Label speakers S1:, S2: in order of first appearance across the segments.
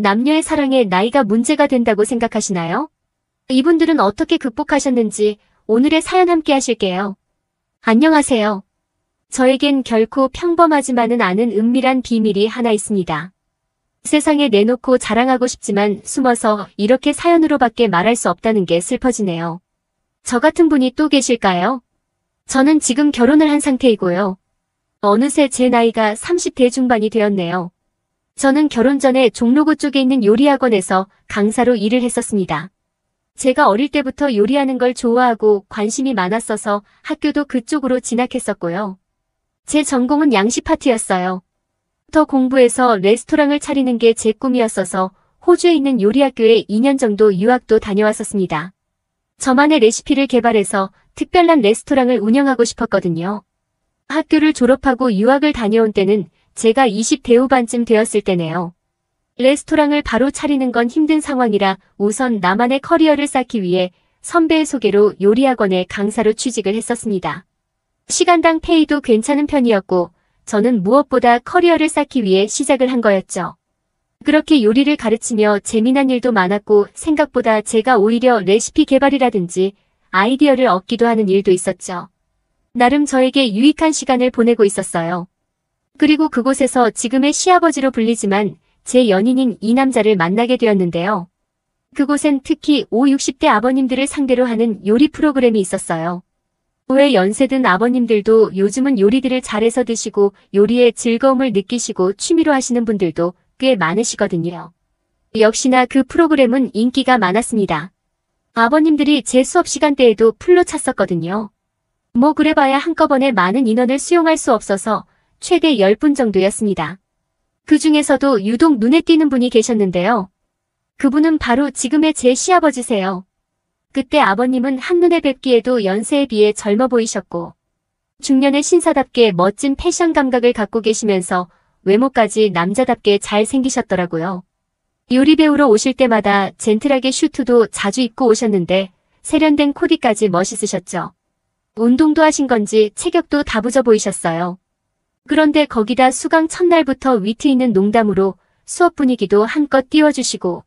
S1: 남녀의 사랑에 나이가 문제가 된다고 생각하시나요? 이분들은 어떻게 극복하셨는지 오늘의 사연 함께 하실게요. 안녕하세요. 저에겐 결코 평범하지만은 않은 은밀한 비밀이 하나 있습니다. 세상에 내놓고 자랑하고 싶지만 숨어서 이렇게 사연으로밖에 말할 수 없다는 게 슬퍼지네요. 저 같은 분이 또 계실까요? 저는 지금 결혼을 한 상태이고요. 어느새 제 나이가 30대 중반이 되었네요. 저는 결혼 전에 종로구 쪽에 있는 요리학원에서 강사로 일을 했었습니다. 제가 어릴 때부터 요리하는 걸 좋아하고 관심이 많았어서 학교도 그쪽으로 진학했었고요. 제 전공은 양식 파트였어요. 더 공부해서 레스토랑을 차리는 게 제 꿈이었어서 호주에 있는 요리학교에 2년 정도 유학도 다녀왔었습니다. 저만의 레시피를 개발해서 특별한 레스토랑을 운영하고 싶었거든요. 학교를 졸업하고 유학을 다녀온 때는 제가 20대 후반쯤 되었을 때네요. 레스토랑을 바로 차리는 건 힘든 상황이라 우선 나만의 커리어를 쌓기 위해 선배의 소개로 요리학원에 강사로 취직을 했었습니다. 시간당 페이도 괜찮은 편이었고 저는 무엇보다 커리어를 쌓기 위해 시작을 한 거였죠. 그렇게 요리를 가르치며 재미난 일도 많았고 생각보다 제가 오히려 레시피 개발이라든지 아이디어를 얻기도 하는 일도 있었죠. 나름 저에게 유익한 시간을 보내고 있었어요. 그리고 그곳에서 지금의 시아버지로 불리지만 제 연인인 이 남자를 만나게 되었는데요. 그곳엔 특히 50, 60대 아버님들을 상대로 하는 요리 프로그램이 있었어요. 왜 연세든 아버님들도 요즘은 요리들을 잘해서 드시고 요리의 즐거움을 느끼시고 취미로 하시는 분들도 꽤 많으시거든요. 역시나 그 프로그램은 인기가 많았습니다. 아버님들이 제 수업 시간대에도 풀로 찼었거든요. 뭐 그래봐야 한꺼번에 많은 인원을 수용할 수 없어서 최대 10분 정도였습니다. 그 중에서도 유독 눈에 띄는 분이 계셨는데요. 그분은 바로 지금의 제 시아버지세요. 그때 아버님은 한눈에 뵙기에도 연세에 비해 젊어 보이셨고 중년의 신사답게 멋진 패션 감각을 갖고 계시면서 외모까지 남자답게 잘 생기셨더라고요. 요리 배우러 오실 때마다 젠틀하게 슈트도 자주 입고 오셨는데 세련된 코디까지 멋있으셨죠. 운동도 하신 건지 체격도 다부져 보이셨어요. 그런데 거기다 수강 첫날부터 위트 있는 농담으로 수업 분위기도 한껏 띄워주시고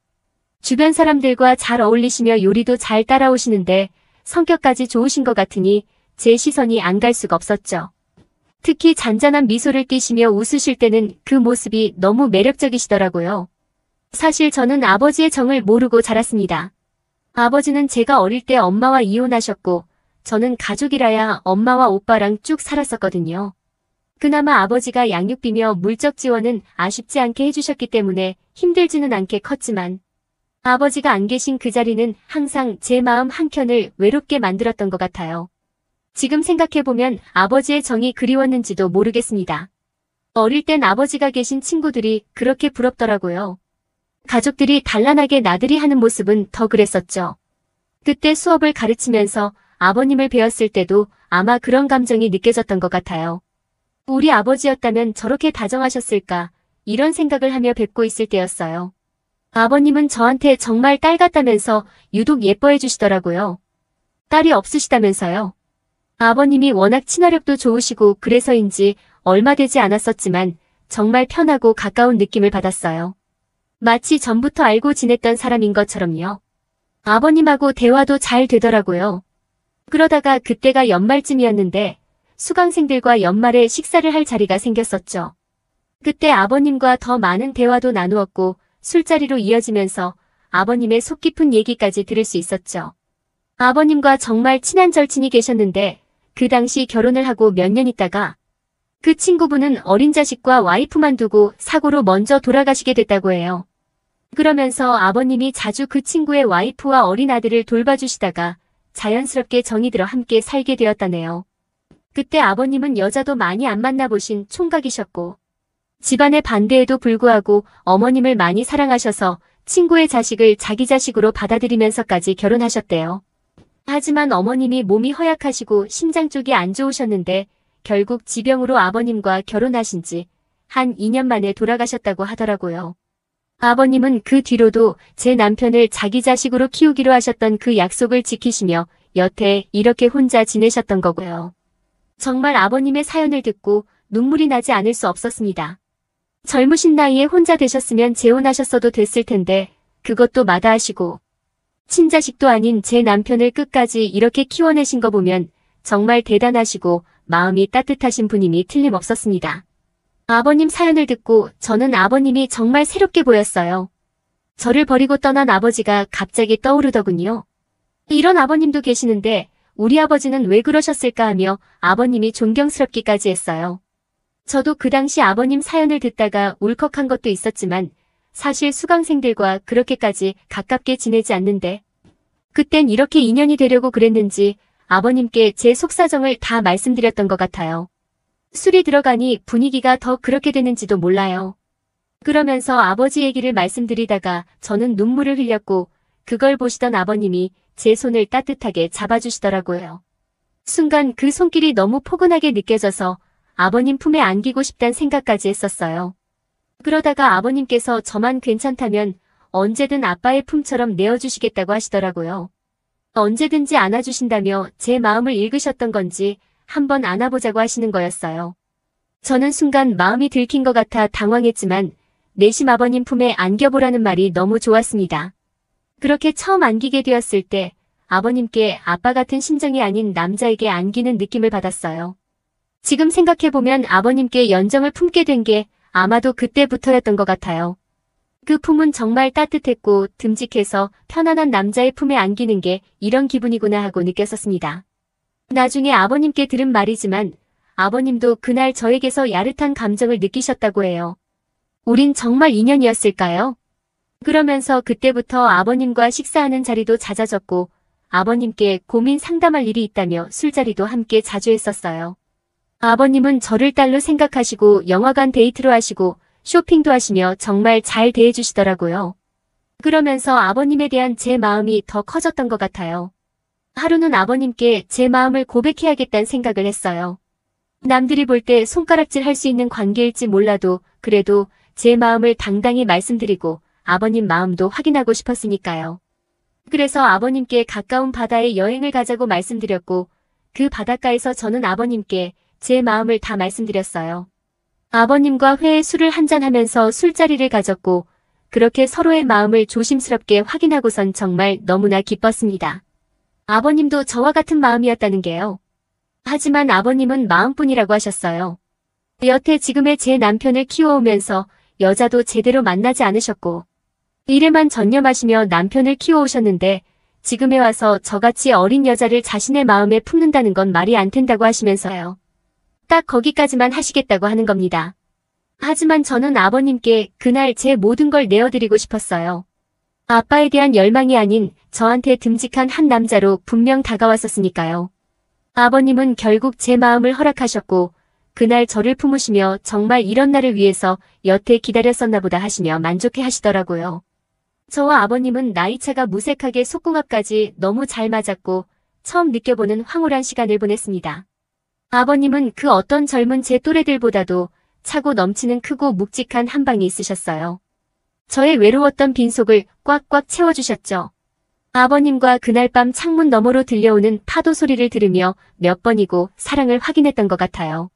S1: 주변 사람들과 잘 어울리시며 요리도 잘 따라오시는데 성격까지 좋으신 것 같으니 제 시선이 안 갈 수가 없었죠. 특히 잔잔한 미소를 띠시며 웃으실 때는 그 모습이 너무 매력적이시더라고요. 사실 저는 아버지의 정을 모르고 자랐습니다. 아버지는 제가 어릴 때 엄마와 이혼하셨고 저는 가족이라야 엄마와 오빠랑 쭉 살았었거든요. 그나마 아버지가 양육비며 물적 지원은 아쉽지 않게 해주셨기 때문에 힘들지는 않게 컸지만 아버지가 안 계신 그 자리는 항상 제 마음 한켠을 외롭게 만들었던 것 같아요. 지금 생각해보면 아버지의 정이 그리웠는지도 모르겠습니다. 어릴 땐 아버지가 계신 친구들이 그렇게 부럽더라고요. 가족들이 단란하게 나들이 하는 모습은 더 그랬었죠. 그때 수업을 가르치면서 아버님을 배웠을 때도 아마 그런 감정이 느껴졌던 것 같아요. 우리 아버지였다면 저렇게 다정하셨을까 이런 생각을 하며 뵙고 있을 때였어요. 아버님은 저한테 정말 딸 같다면서 유독 예뻐해 주시더라고요. 딸이 없으시다면서요. 아버님이 워낙 친화력도 좋으시고 그래서인지 얼마 되지 않았었지만 정말 편하고 가까운 느낌을 받았어요. 마치 전부터 알고 지냈던 사람인 것처럼요. 아버님하고 대화도 잘 되더라고요. 그러다가 그때가 연말쯤이었는데 수강생들과 연말에 식사를 할 자리가 생겼었죠. 그때 아버님과 더 많은 대화도 나누었고 술자리로 이어지면서 아버님의 속 깊은 얘기까지 들을 수 있었죠. 아버님과 정말 친한 절친이 계셨는데 그 당시 결혼을 하고 몇 년 있다가 그 친구분은 어린 자식과 와이프만 두고 사고로 먼저 돌아가시게 됐다고 해요. 그러면서 아버님이 자주 그 친구의 와이프와 어린 아들을 돌봐주시다가 자연스럽게 정이 들어 함께 살게 되었다네요. 그때 아버님은 여자도 많이 안 만나보신 총각이셨고 집안의 반대에도 불구하고 어머님을 많이 사랑하셔서 친구의 자식을 자기 자식으로 받아들이면서까지 결혼하셨대요. 하지만 어머님이 몸이 허약하시고 심장 쪽이 안 좋으셨는데 결국 지병으로 아버님과 결혼하신 지 한 2년 만에 돌아가셨다고 하더라고요. 아버님은 그 뒤로도 제 남편을 자기 자식으로 키우기로 하셨던 그 약속을 지키시며 여태 이렇게 혼자 지내셨던 거고요. 정말 아버님의 사연을 듣고 눈물이 나지 않을 수 없었습니다. 젊으신 나이에 혼자 되셨으면 재혼하셨어도 됐을 텐데 그것도 마다하시고 친자식도 아닌 제 남편을 끝까지 이렇게 키워내신 거 보면 정말 대단하시고 마음이 따뜻하신 분임이 틀림없었습니다. 아버님 사연을 듣고 저는 아버님이 정말 새롭게 보였어요. 저를 버리고 떠난 아버지가 갑자기 떠오르더군요. 이런 아버님도 계시는데 우리 아버지는 왜 그러셨을까 하며 아버님이 존경스럽기까지 했어요. 저도 그 당시 아버님 사연을 듣다가 울컥한 것도 있었지만 사실 수강생들과 그렇게까지 가깝게 지내지 않는데 그땐 이렇게 인연이 되려고 그랬는지 아버님께 제 속사정을 다 말씀드렸던 것 같아요. 술이 들어가니 분위기가 더 그렇게 되는지도 몰라요. 그러면서 아버지 얘기를 말씀드리다가 저는 눈물을 흘렸고 그걸 보시던 아버님이 제 손을 따뜻하게 잡아주시더라고요. 순간 그 손길이 너무 포근하게 느껴져서 아버님 품에 안기고 싶단 생각까지 했었어요. 그러다가 아버님께서 저만 괜찮다면 언제든 아빠의 품처럼 내어주시겠다고 하시더라고요. 언제든지 안아주신다며 제 마음을 읽으셨던 건지 한번 안아보자고 하시는 거였어요. 저는 순간 마음이 들킨 것 같아 당황했지만 내심 아버님 품에 안겨보라는 말이 너무 좋았습니다. 그렇게 처음 안기게 되었을 때 아버님께 아빠 같은 심정이 아닌 남자에게 안기는 느낌을 받았어요. 지금 생각해보면 아버님께 연정을 품게 된 게 아마도 그때부터였던 것 같아요. 그 품은 정말 따뜻했고 듬직해서 편안한 남자의 품에 안기는 게 이런 기분이구나 하고 느꼈었습니다. 나중에 아버님께 들은 말이지만 아버님도 그날 저에게서 야릇한 감정을 느끼셨다고 해요. 우린 정말 인연이었을까요? 그러면서 그때부터 아버님과 식사하는 자리도 잦아졌고 아버님께 고민 상담할 일이 있다며 술자리도 함께 자주 했었어요. 아버님은 저를 딸로 생각하시고 영화관 데이트로 하시고 쇼핑도 하시며 정말 잘 대해주시더라고요. 그러면서 아버님에 대한 제 마음이 더 커졌던 것 같아요. 하루는 아버님께 제 마음을 고백해야겠다는 생각을 했어요. 남들이 볼 때 손가락질 할 수 있는 관계일지 몰라도 그래도 제 마음을 당당히 말씀드리고 아버님 마음도 확인하고 싶었으니까요. 그래서 아버님께 가까운 바다에 여행을 가자고 말씀드렸고 그 바닷가에서 저는 아버님께 제 마음을 다 말씀드렸어요. 아버님과 회에 술을 한잔하면서 술자리를 가졌고 그렇게 서로의 마음을 조심스럽게 확인하고선 정말 너무나 기뻤습니다. 아버님도 저와 같은 마음이었다는 게요. 하지만 아버님은 마음뿐이라고 하셨어요. 여태 지금의 제 남편을 키워오면서 여자도 제대로 만나지 않으셨고 일에만 전념하시며 남편을 키워오셨는데 지금에 와서 저같이 어린 여자를 자신의 마음에 품는다는 건 말이 안 된다고 하시면서요. 딱 거기까지만 하시겠다고 하는 겁니다. 하지만 저는 아버님께 그날 제 모든 걸 내어드리고 싶었어요. 아빠에 대한 열망이 아닌 저한테 듬직한 한 남자로 분명 다가왔었으니까요. 아버님은 결국 제 마음을 허락하셨고 그날 저를 품으시며 정말 이런 날을 위해서 여태 기다렸었나 보다 하시며 만족해 하시더라고요. 저와 아버님은 나이차가 무색하게 속궁합까지 너무 잘 맞았고 처음 느껴보는 황홀한 시간을 보냈습니다. 아버님은 그 어떤 젊은 제 또래들보다도 차고 넘치는 크고 묵직한 한방이 있으셨어요. 저의 외로웠던 빈속을 꽉꽉 채워주셨죠. 아버님과 그날 밤 창문 너머로 들려오는 파도 소리를 들으며 몇 번이고 사랑을 확인했던 것 같아요.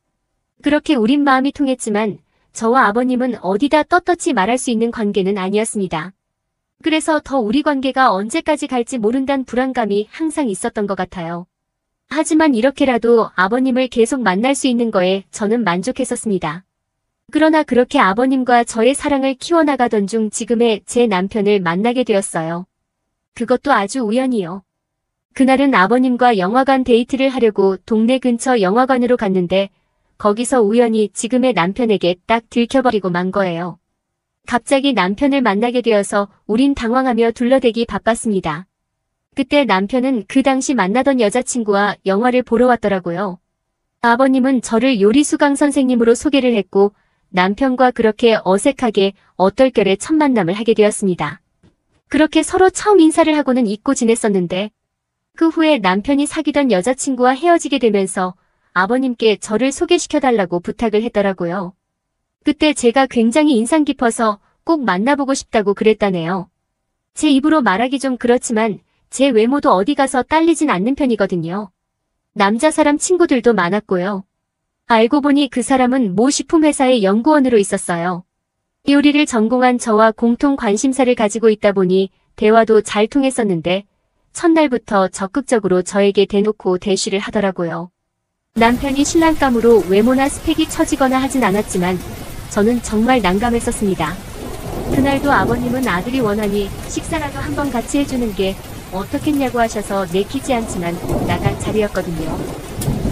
S1: 그렇게 우린 마음이 통했지만 저와 아버님은 어디다 떳떳이 말할 수 있는 관계는 아니었습니다. 그래서 더 우리 관계가 언제까지 갈지 모른다는 불안감이 항상 있었던 것 같아요. 하지만 이렇게라도 아버님을 계속 만날 수 있는 거에 저는 만족했었습니다. 그러나 그렇게 아버님과 저의 사랑을 키워나가던 중 지금의 제 남편을 만나게 되었어요. 그것도 아주 우연히요. 그날은 아버님과 영화관 데이트를 하려고 동네 근처 영화관으로 갔는데 거기서 우연히 지금의 남편에게 딱 들켜버리고 만 거예요. 갑자기 남편을 만나게 되어서 우린 당황하며 둘러대기 바빴습니다. 그때 남편은 그 당시 만나던 여자친구와 영화를 보러 왔더라고요. 아버님은 저를 요리수강 선생님으로 소개를 했고 남편과 그렇게 어색하게 얼떨결에 첫 만남을 하게 되었습니다. 그렇게 서로 처음 인사를 하고는 잊고 지냈었는데 그 후에 남편이 사귀던 여자친구와 헤어지게 되면서 아버님께 저를 소개시켜달라고 부탁을 했더라고요. 그때 제가 굉장히 인상 깊어서 꼭 만나보고 싶다고 그랬다네요. 제 입으로 말하기 좀 그렇지만 제 외모도 어디 가서 딸리진 않는 편이거든요. 남자 사람 친구들도 많았고요. 알고 보니 그 사람은 모 식품회사의 연구원으로 있었어요. 요리를 전공한 저와 공통 관심사를 가지고 있다 보니 대화도 잘 통했었는데 첫날부터 적극적으로 저에게 대놓고 대쉬를 하더라고요. 남편이 신랑감으로 외모나 스펙이 처지거나 하진 않았지만 저는 정말 난감했었습니다. 그날도 아버님은 아들이 원하니 식사라도 한번 같이 해주는 게 어떻겠냐고 하셔서 내키지 않지만 나간 자리였거든요.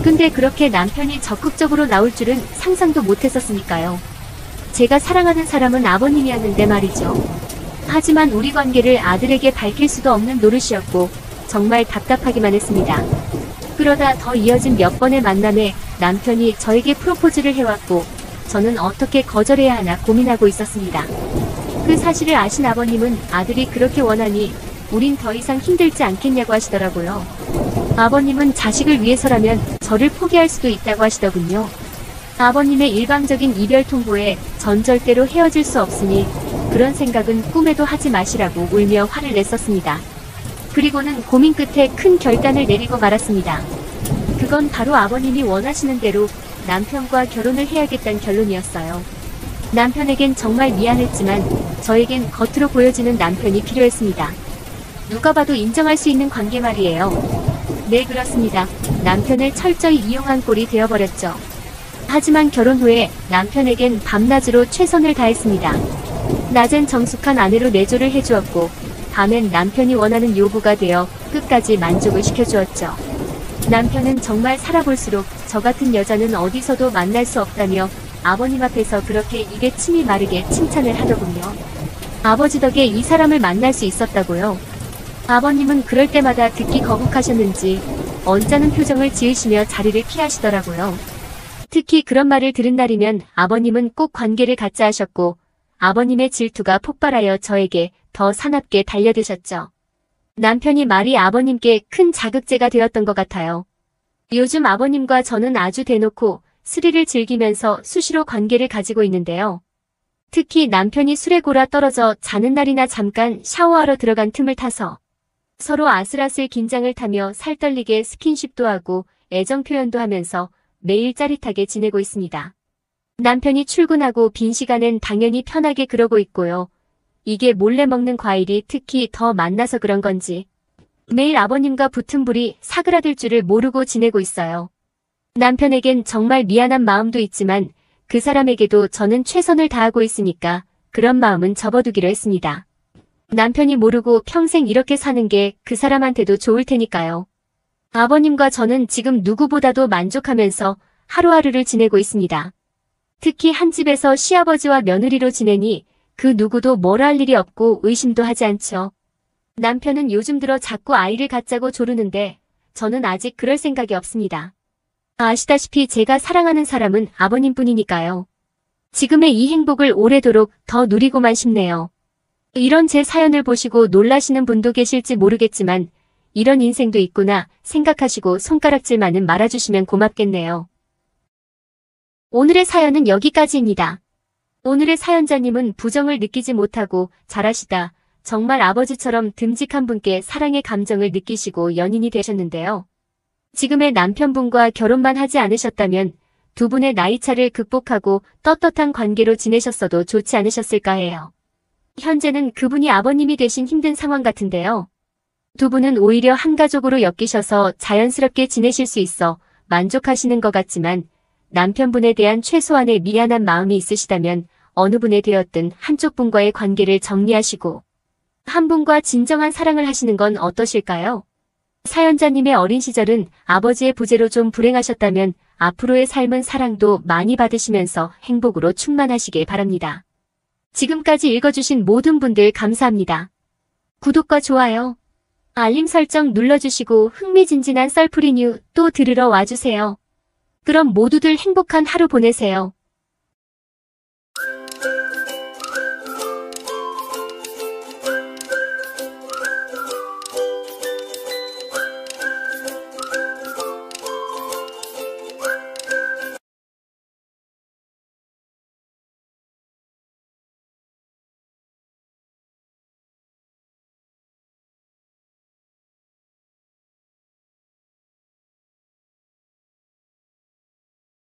S1: 근데 그렇게 남편이 적극적으로 나올 줄은 상상도 못했었으니까요. 제가 사랑하는 사람은 아버님이었는데 말이죠. 하지만 우리 관계를 아들에게 밝힐 수도 없는 노릇이었고 정말 답답하기만 했습니다. 그러다 더 이어진 몇 번의 만남에 남편이 저에게 프로포즈를 해왔고 저는 어떻게 거절해야 하나 고민하고 있었습니다. 그 사실을 아신 아버님은 아들이 그렇게 원하니 우린 더 이상 힘들지 않겠냐고 하시더라고요. 아버님은 자식을 위해서라면 저를 포기할 수도 있다고 하시더군요. 아버님의 일방적인 이별 통보에 전 절대로 헤어질 수 없으니 그런 생각은 꿈에도 하지 마시라고 울며 화를 냈었습니다. 그리고는 고민 끝에 큰 결단을 내리고 말았습니다. 그건 바로 아버님이 원하시는 대로 남편과 결혼을 해야겠다는 결론이었어요. 남편에겐 정말 미안했지만 저에겐 겉으로 보여지는 남편이 필요했습니다. 누가 봐도 인정할 수 있는 관계 말이에요. 네, 그렇습니다. 남편을 철저히 이용한 꼴이 되어버렸죠. 하지만 결혼 후에 남편에겐 밤낮으로 최선을 다했습니다. 낮엔 정숙한 아내로 내조를 해주었고 밤엔 남편이 원하는 요구가 되어 끝까지 만족을 시켜주었죠. 남편은 정말 살아볼수록 저 같은 여자는 어디서도 만날 수 없다며 아버님 앞에서 그렇게 입에 침이 마르게 칭찬을 하더군요. 아버지 덕에 이 사람을 만날 수 있었다고요. 아버님은 그럴 때마다 듣기 거북하셨는지 언짢은 표정을 지으시며 자리를 피하시더라고요. 특히 그런 말을 들은 날이면 아버님은 꼭 관계를 갖자 하셨고 아버님의 질투가 폭발하여 저에게 더 사납게 달려드셨죠. 남편이 말이 아버님께 큰 자극제가 되었던 것 같아요. 요즘 아버님과 저는 아주 대놓고 스릴을 즐기면서 수시로 관계를 가지고 있는데요. 특히 남편이 술에 골아 떨어져 자는 날이나 잠깐 샤워하러 들어간 틈을 타서 서로 아슬아슬 긴장을 타며 살떨리게 스킨십도 하고 애정 표현도 하면서 매일 짜릿하게 지내고 있습니다. 남편이 출근하고 빈 시간엔 당연히 편하게 그러고 있고요. 이게 몰래 먹는 과일이 특히 더 만나서 그런 건지 매일 아버님과 붙은 불이 사그라들 줄을 모르고 지내고 있어요. 남편에겐 정말 미안한 마음도 있지만 그 사람에게도 저는 최선을 다하고 있으니까 그런 마음은 접어두기로 했습니다. 남편이 모르고 평생 이렇게 사는 게 그 사람한테도 좋을 테니까요. 아버님과 저는 지금 누구보다도 만족하면서 하루하루를 지내고 있습니다. 특히 한 집에서 시아버지와 며느리로 지내니 그 누구도 뭐라 할 일이 없고 의심도 하지 않죠. 남편은 요즘 들어 자꾸 아이를 갖자고 조르는데 저는 아직 그럴 생각이 없습니다. 아시다시피 제가 사랑하는 사람은 아버님뿐이니까요. 지금의 이 행복을 오래도록 더 누리고만 싶네요. 이런 제 사연을 보시고 놀라시는 분도 계실지 모르겠지만 이런 인생도 있구나 생각하시고 손가락질만은 말아주시면 고맙겠네요. 오늘의 사연은 여기까지입니다. 오늘의 사연자님은 부정을 느끼지 못하고 잘하시다. 정말 아버지처럼 듬직한 분께 사랑의 감정을 느끼시고 연인이 되셨는데요. 지금의 남편분과 결혼만 하지 않으셨다면 두 분의 나이차를 극복하고 떳떳한 관계로 지내셨어도 좋지 않으셨을까 해요. 현재는 그분이 아버님이 되신 힘든 상황 같은데요. 두 분은 오히려 한 가족으로 엮이셔서 자연스럽게 지내실 수 있어 만족하시는 것 같지만 남편분에 대한 최소한의 미안한 마음이 있으시다면 어느 분에 되었든 한쪽 분과의 관계를 정리하시고 한 분과 진정한 사랑을 하시는 건 어떠실까요? 사연자님의 어린 시절은 아버지의 부재로 좀 불행하셨다면 앞으로의 삶은 사랑도 많이 받으시면서 행복으로 충만하시길 바랍니다. 지금까지 읽어주신 모든 분들 감사합니다. 구독과 좋아요, 알림 설정 눌러주시고 흥미진진한 썰풀이뉴 또 들으러 와주세요. 그럼 모두들 행복한 하루 보내세요.